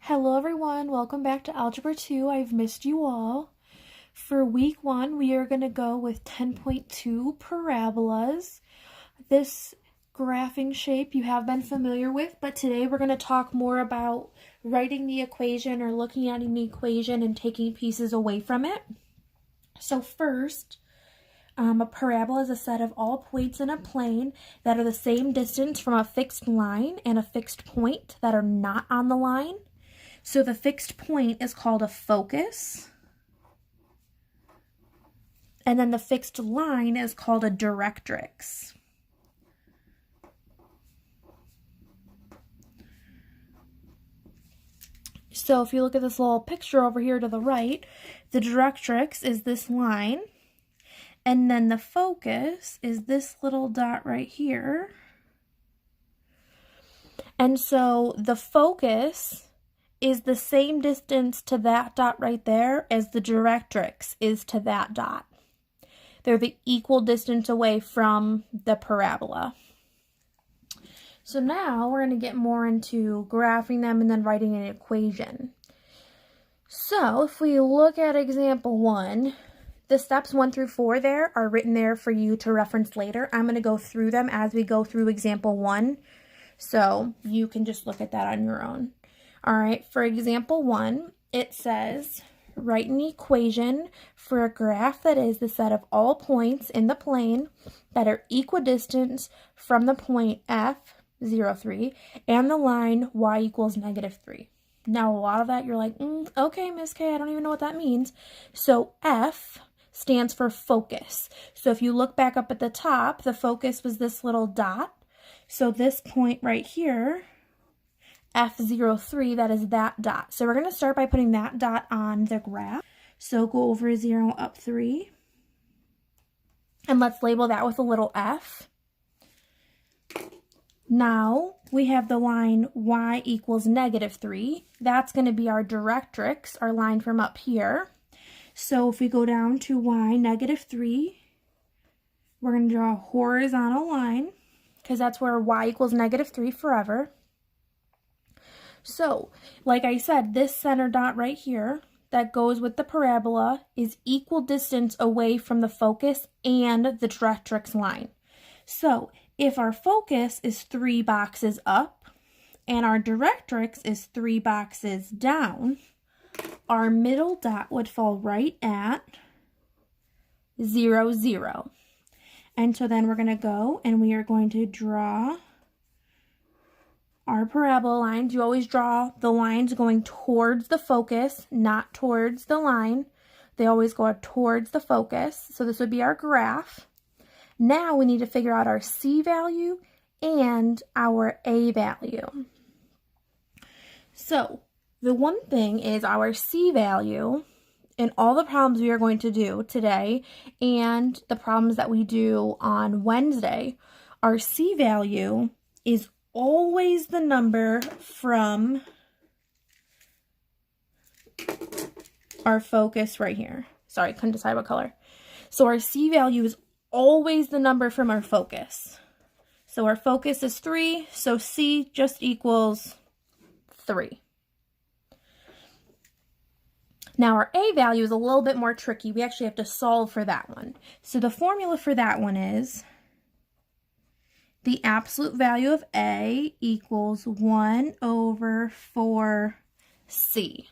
Hello everyone, welcome back to Algebra 2. I've missed you all. For week 1, we are going to go with 10.2 parabolas. This graphing shape you have been familiar with, but today we're going to talk more about writing the equation or looking at an equation and taking pieces away from it. So first, a parabola is a set of all points in a plane that are the same distance from a fixed line and a fixed point that are not on the line. So the fixed point is called a focus, and then the fixed line is called a directrix. So if you look at this little picture over here to the right, the directrix is this line, and then the focus is this little dot right here. And so the focus is the same distance to that dot right there as the directrix is to that dot. They're the equal distance away from the parabola. So now we're going to get more into graphing them and then writing an equation. So if we look at example 1, the steps 1 through 4 there are written there for you to reference later. I'm going to go through them as we go through example 1, so you can just look at that on your own. All right, for example 1, it says, write an equation for a graph that is the set of all points in the plane that are equidistant from the point F, 0, 3, and the line y equals -3. Now, a lot of that you're like, okay, Miss K, I don't even know what that means. So F stands for focus. So if you look back up at the top, the focus was this little dot. So this point right here, F03, that is that dot. So we're going to start by putting that dot on the graph. So go over 0, up 3. And let's label that with a little f. Now we have the line y equals -3. That's going to be our directrix, our line from up here. So if we go down to y, -3, we're going to draw a horizontal line because that's where y equals -3 forever. So, like I said, this center dot right here that goes with the parabola is equal distance away from the focus and the directrix line. So, if our focus is 3 boxes up and our directrix is 3 boxes down, our middle dot would fall right at 0, 0. And so then we're going to go and we are going to draw our parabola lines. You always draw the lines going towards the focus, not towards the line. They always go towards the focus. So this would be our graph. Now we need to figure out our C value and our A value. So the one thing is our C value in all the problems we are going to do today and the problems that we do on Wednesday, our C value is always the number from our focus right here. Sorry, couldn't decide what color. So our C value is always the number from our focus. So our focus is 3, so C just equals 3. Now our A value is a little bit more tricky. We actually have to solve for that one. So the formula for that one is the absolute value of A equals 1 over 4C.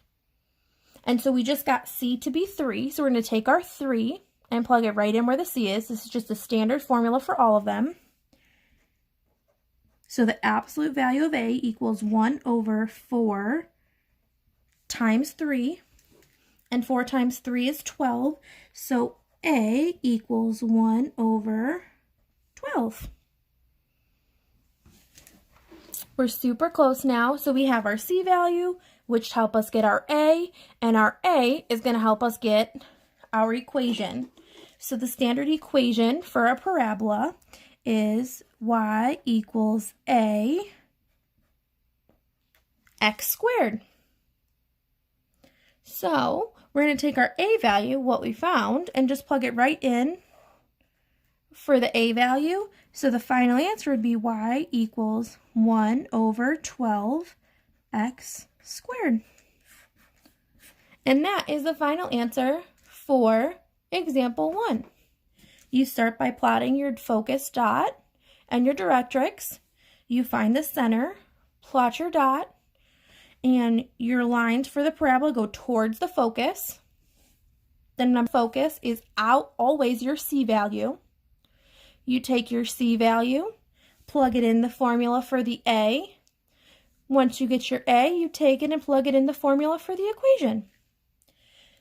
And so we just got C to be 3, so we're going to take our 3 and plug it right in where the C is. This is just a standard formula for all of them. So the absolute value of A equals 1 over 4 times 3, and 4 times 3 is 12, so A equals 1 over 12. We're super close now, so we have our C value, which help us get our A, and our A is going to help us get our equation. So the standard equation for a parabola is y equals a x squared. So we're going to take our A value, what we found, and just plug it right in for the A value. So the final answer would be y equals 1 over 12 x squared. And that is the final answer for example 1. You start by plotting your focus dot and your directrix. You find the center, plot your dot, and your lines for the parabola go towards the focus. The number focus is always your C value. You take your C value, plug it in the formula for the A. Once you get your A, you take it and plug it in the formula for the equation.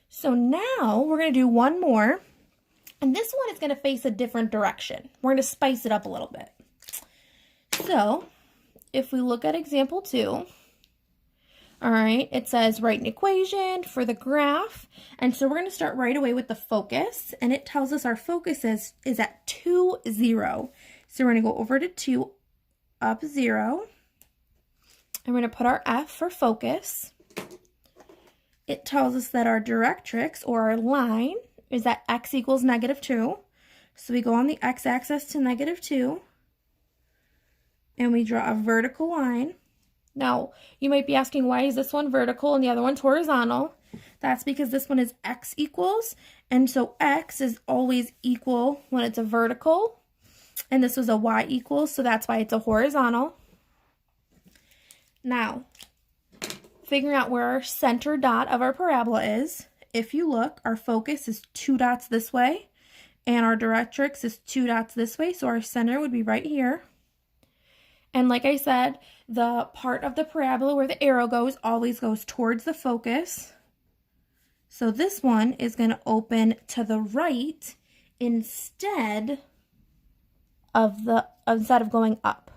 So now we're going to do one more, and this one is going to face a different direction. We're going to spice it up a little bit. So if we look at example 2, all right, it says write an equation for the graph. And so we're going to start right away with the focus. And it tells us our focus is at 2, 0. So we're going to go over to 2, up 0. And we're going to put our F for focus. It tells us that our directrix, or our line, is at x equals -2. So we go on the x-axis to -2. And we draw a vertical line. Now, you might be asking, why is this one vertical and the other one's horizontal? That's because this one is x equals, and so x is always equal when it's a vertical, and this was a y equals, so that's why it's a horizontal. Now, figuring out where our center dot of our parabola is, if you look, our focus is 2 dots this way, and our directrix is 2 dots this way, so our center would be right here. And like I said, the part of the parabola where the arrow goes always goes towards the focus. So this one is going to open to the right instead of going up.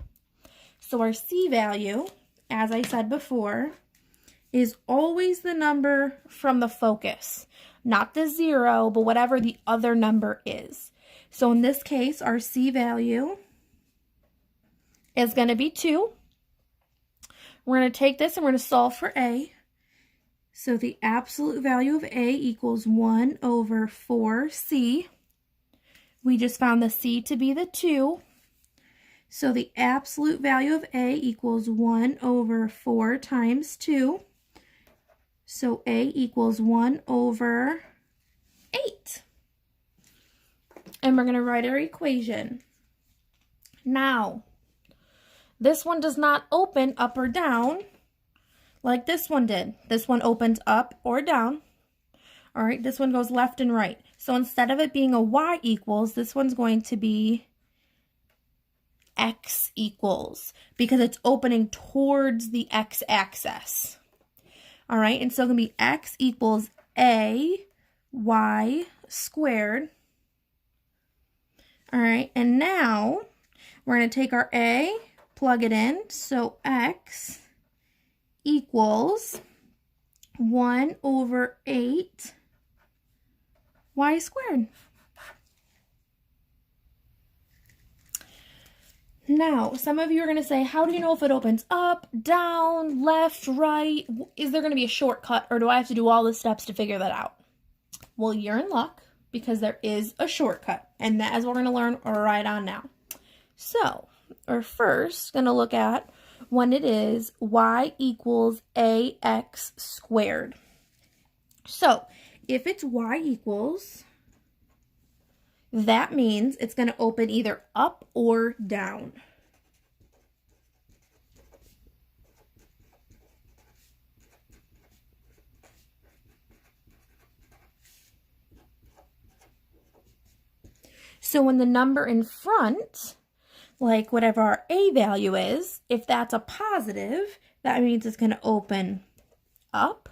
So our C value, as I said before, is always the number from the focus, not the 0, but whatever the other number is. So in this case, our C value is going to be 2. We're going to take this and we're going to solve for A. So the absolute value of A equals 1 over 4C. We just found the C to be the 2. So the absolute value of A equals 1 over 4 times 2. So A equals 1 over 8. And we're going to write our equation. Now, this one does not open up or down like this one did. This one opens up or down. All right, this one goes left and right. So instead of it being a y equals, this one's going to be x equals because it's opening towards the x-axis. All right, and so it's going to be x equals a y squared. All right, and now we're going to take our a, plug it in, so x equals 1 over 8 y squared. Now, some of you are going to say, how do you know if it opens up, down, left, right? Is there going to be a shortcut, or do I have to do all the steps to figure that out? Well, you're in luck because there is a shortcut, and that is what we're going to learn right on now. So, we're first going to look at when it is y equals ax squared. So, if it's y equals, that means it's going to open either up or down. So when the number in front, like whatever our a value is, if that's a positive, that means it's going to open up.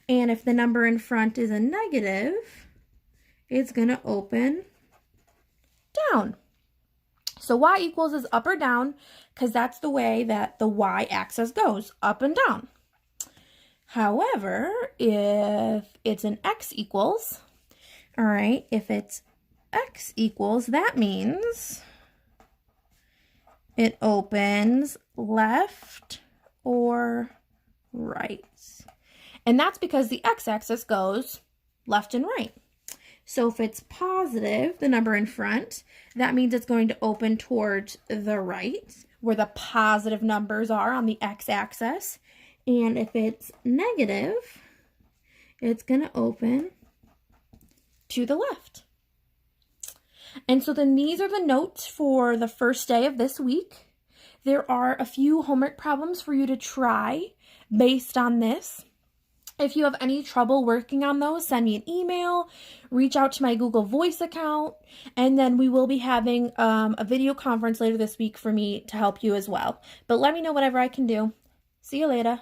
And if the number in front is a negative, it's going to open down. So y equals is up or down because that's the way that the y-axis goes, up and down. However, if it's an x equals, all right, if it's x equals, that means it opens left or right. And that's because the x-axis goes left and right. So if it's positive, the number in front, that means it's going to open towards the right, where the positive numbers are on the x-axis. And if it's negative, it's going to open to the left. And so then these are the notes for the first day of this week. There are a few homework problems for you to try based on this. If you have any trouble working on those, send me an email, reach out to my Google Voice account, and then we will be having a video conference later this week for me to help you as well. But let me know whatever I can do. See you later.